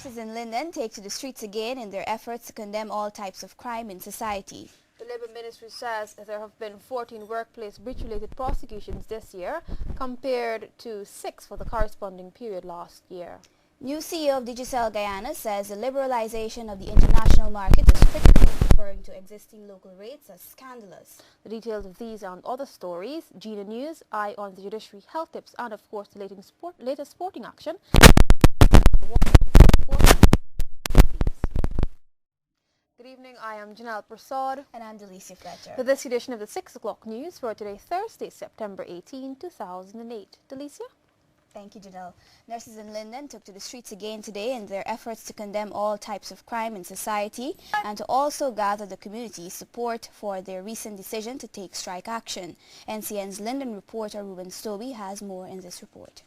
Nurses in Linden take to the streets again in their efforts to condemn all types of crime in society. The Labour Ministry says there have been 14 workplace breach-related prosecutions this year compared to 6 for the corresponding period last year. New CEO of Digicel Guyana says the liberalization of the international market is critical, referring to existing local rates as scandalous. The details of these and other stories, GINA News, Eye on the Judiciary, Health Tips, and of course the latest sporting action. Good evening, I am Janelle Prasad. And I'm Delicia Fletcher. For this edition of the 6 o'clock news for today, Thursday, September 18, 2008. Delicia? Thank you, Janelle. Nurses in Linden took to the streets again today in their efforts to condemn all types of crime in society and to also gather the community's support for their recent decision to take strike action. NCN's Linden reporter Ruben Stobie has more in this report.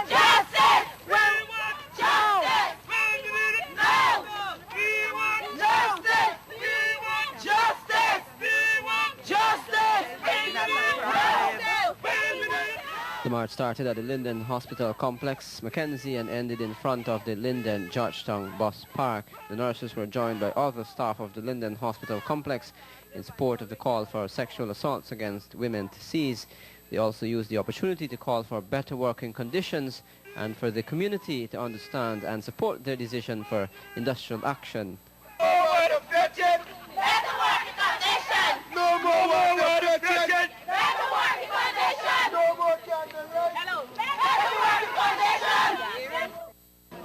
Justice! We want justice! No! We want justice! We want justice! We want justice! The march started at the Linden Hospital Complex, Mackenzie, and ended in front of the Linden Georgetown Bus Park. The nurses were joined by other staff of the Linden Hospital Complex in support of the call for sexual assaults against women to cease. They also used the opportunity to call for better working conditions and for the community to understand and support their decision for industrial action.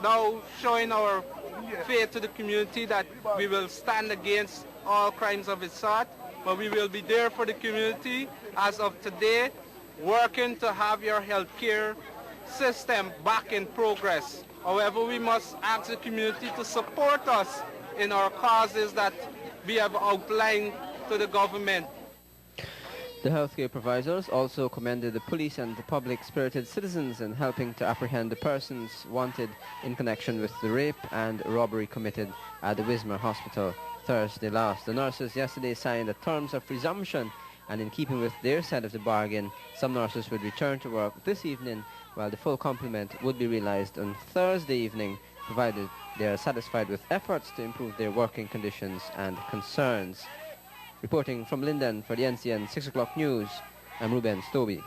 Now showing our faith to the community that we will stand against all crimes of its sort, but we will be there for the community as of today, working to have your healthcare system back in progress. However, we must ask the community to support us in our causes that we have outlined to the government. The healthcare providers also commended the police and the public-spirited citizens in helping to apprehend the persons wanted in connection with the rape and robbery committed at the Wismar Hospital Thursday last. The nurses yesterday signed the terms of resumption, and in keeping with their side of the bargain, some nurses would return to work this evening, while the full complement would be realized on Thursday evening, provided they are satisfied with efforts to improve their working conditions and concerns. Reporting from Linden for the NCN 6 o'clock news, I'm Ruben Stobie.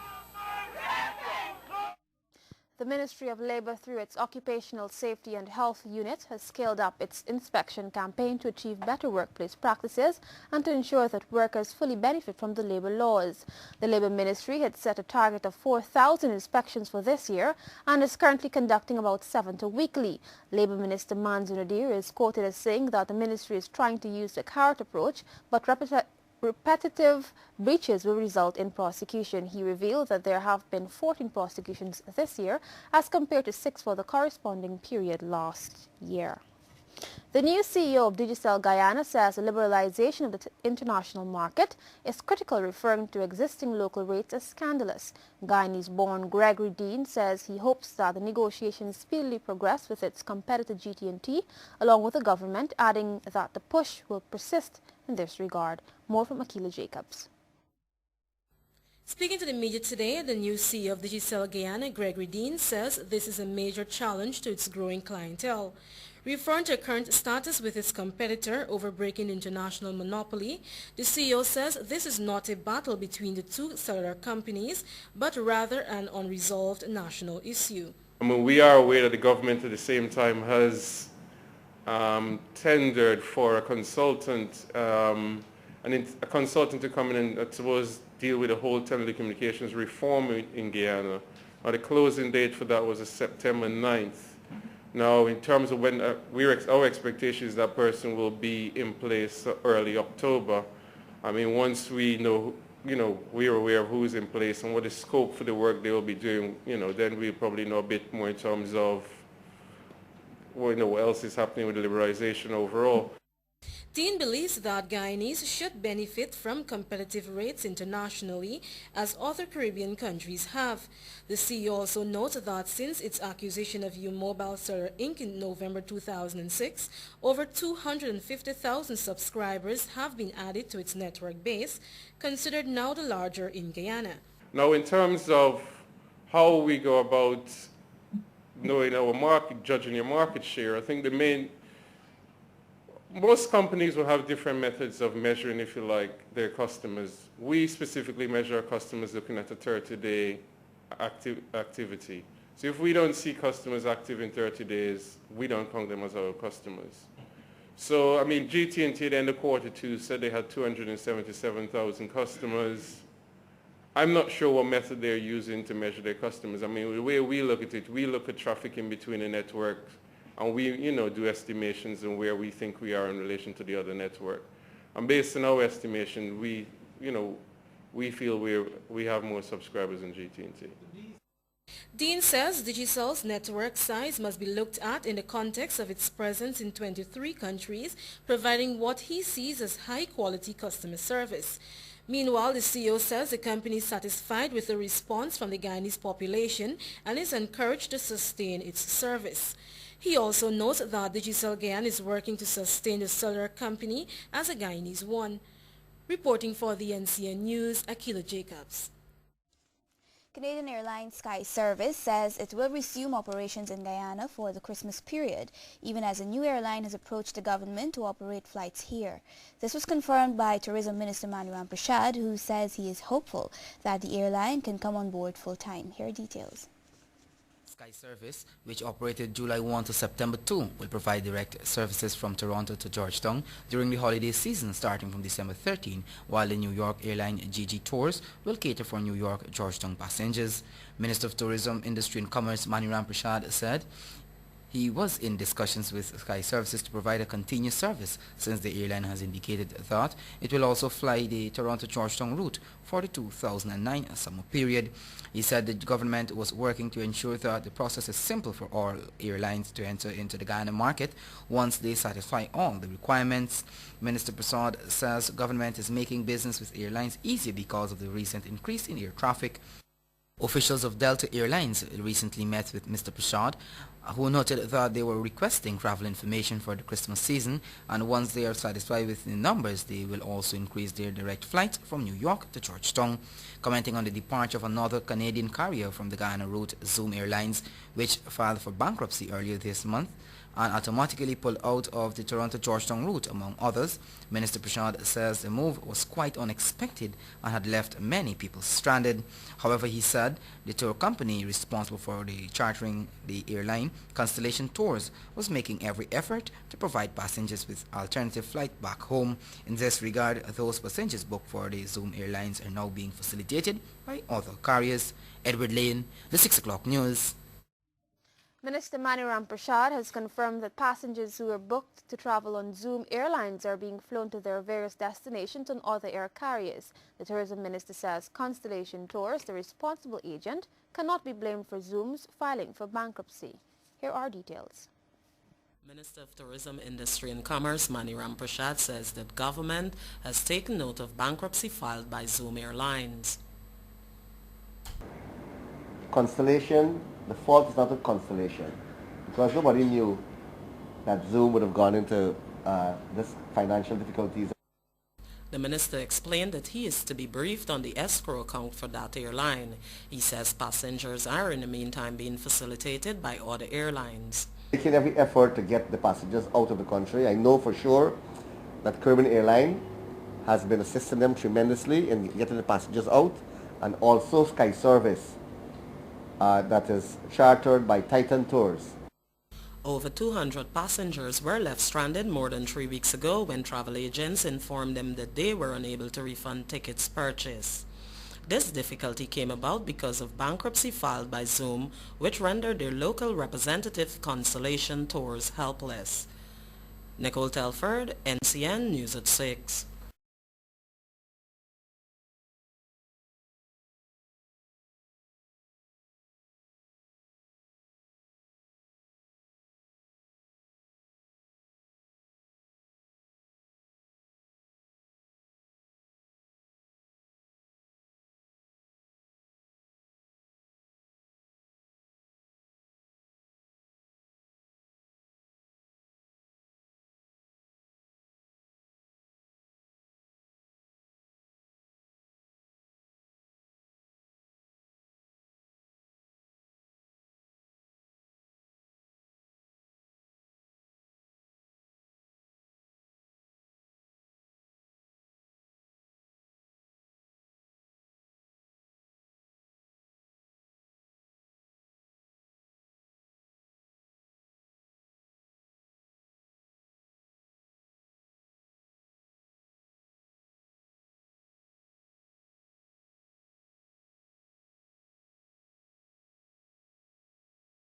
The Ministry of Labour, through its Occupational Safety and Health Unit, has scaled up its inspection campaign to achieve better workplace practices and to ensure that workers fully benefit from the labour laws. The Labour Ministry had set a target of 4,000 inspections for this year and is currently conducting about 70 weekly. Labour Minister Manzoor Nadir is quoted as saying that the Ministry is trying to use the carrot approach, but repetitive breaches will result in prosecution. He revealed that there have been 14 prosecutions this year as compared to 6 for the corresponding period last year. The new CEO of Digicel Guyana says the liberalization of the international market is critical, referring to existing local rates as scandalous. Guyanese-born Gregory Dean says he hopes that the negotiations speedily progress with its competitor GT&T along with the government, adding that the push will persist in this regard. More from Akila Jacobs. Speaking to the media today, the new CEO of Digicel Guyana, Gregory Dean, says this is a major challenge to its growing clientele. Referring to current status with its competitor over breaking international monopoly, the CEO says this is not a battle between the two cellular companies, but rather an unresolved national issue. I mean, we are aware that the government at the same time has tendered for a consultant, a consultant to come in and, I suppose, deal with the whole telecommunications reform in Guyana. The closing date for that was September 9th. Now, in terms of when our expectation is that person will be in place early October. I mean, once we know, we're aware of who's in place and what the scope for the work they will be doing, then we'll probably know a bit more in terms of, what else is happening with the liberalization overall. Dean believes that Guyanese should benefit from competitive rates internationally as other Caribbean countries have. The CEO also notes that since its acquisition of U-Mobile Cellular Inc. in November 2006, over 250,000 subscribers have been added to its network base, considered now the larger in Guyana. Now, in terms of how we go about knowing our market, judging your market share, I think most companies will have different methods of measuring, if you like, their customers. We specifically measure our customers looking at a 30-day activity. So if we don't see customers active in 30 days, we don't count them as our customers. So, I mean, GT&T at the end of quarter two said they had 277,000 customers. I'm not sure what method they're using to measure their customers. I mean, the way we look at it, we look at traffic in between the network, and we, do estimations on where we think we are in relation to the other network. And based on our estimation, we feel we have more subscribers than GT&T. Dean says Digicel's network size must be looked at in the context of its presence in 23 countries, providing what he sees as high-quality customer service. Meanwhile, the CEO says the company is satisfied with the response from the Guyanese population and is encouraged to sustain its service. He also notes that Digicel Guyana is working to sustain the cellular company as a Guyanese one. Reporting for the NCN News, Akila Jacobs. Canadian Airlines Sky Service says it will resume operations in Guyana for the Christmas period, even as a new airline has approached the government to operate flights here. This was confirmed by Tourism Minister Mani Ramprasad, who says he is hopeful that the airline can come on board full-time. Here are details. Sky Service, which operated July 1 to September 2, will provide direct services from Toronto to Georgetown during the holiday season starting from December 13, while the New York airline GG Tours will cater for New York Georgetown passengers. Minister of Tourism, Industry and Commerce Mani Ramprasad said he was in discussions with Sky Services to provide a continuous service, since the airline has indicated that it will also fly the Toronto-Georgetown route for the 2009 summer period. He said the government was working to ensure that the process is simple for all airlines to enter into the Guyana market once they satisfy all the requirements. Minister Prasad says government is making business with airlines easier because of the recent increase in air traffic. Officials of Delta Airlines recently met with Mr. Prasad, who noted that they were requesting travel information for the Christmas season, and once they are satisfied with the numbers, they will also increase their direct flights from New York to Georgetown. Commenting on the departure of another Canadian carrier from the Guyana route, Zoom Airlines, which filed for bankruptcy earlier this month and automatically pulled out of the Toronto-Georgetown route, among others, Minister Prasad says the move was quite unexpected and had left many people stranded. However, he said the tour company responsible for chartering the airline, Constellation Tours, was making every effort to provide passengers with alternative flight back home. In this regard, those passengers booked for the Zoom Airlines are now being facilitated by other carriers. Edward Lane, the 6 o'clock news. Minister Mani Ramprasad has confirmed that passengers who are booked to travel on Zoom Airlines are being flown to their various destinations on other air carriers. The tourism minister says Constellation Tours, the responsible agent, cannot be blamed for Zoom's filing for bankruptcy. Here are details. Minister of Tourism, Industry and Commerce Mani Ramprasad says that government has taken note of bankruptcy filed by Zoom Airlines. Constellation, the fault is not of Constellation, because nobody knew that Zoom would have gone into this financial difficulties. The minister explained that he is to be briefed on the escrow account for that airline. He says passengers are in the meantime being facilitated by other airlines. Making every effort to get the passengers out of the country. I know for sure that Caribbean Airline has been assisting them tremendously in getting the passengers out, and also Sky Service that is chartered by Titan Tours. Over 200 passengers were left stranded more than 3 weeks ago when travel agents informed them that they were unable to refund tickets purchased. This difficulty came about because of bankruptcy filed by Zoom, which rendered their local representative Constellation Tours helpless. Nicole Telford, NCN News at 6.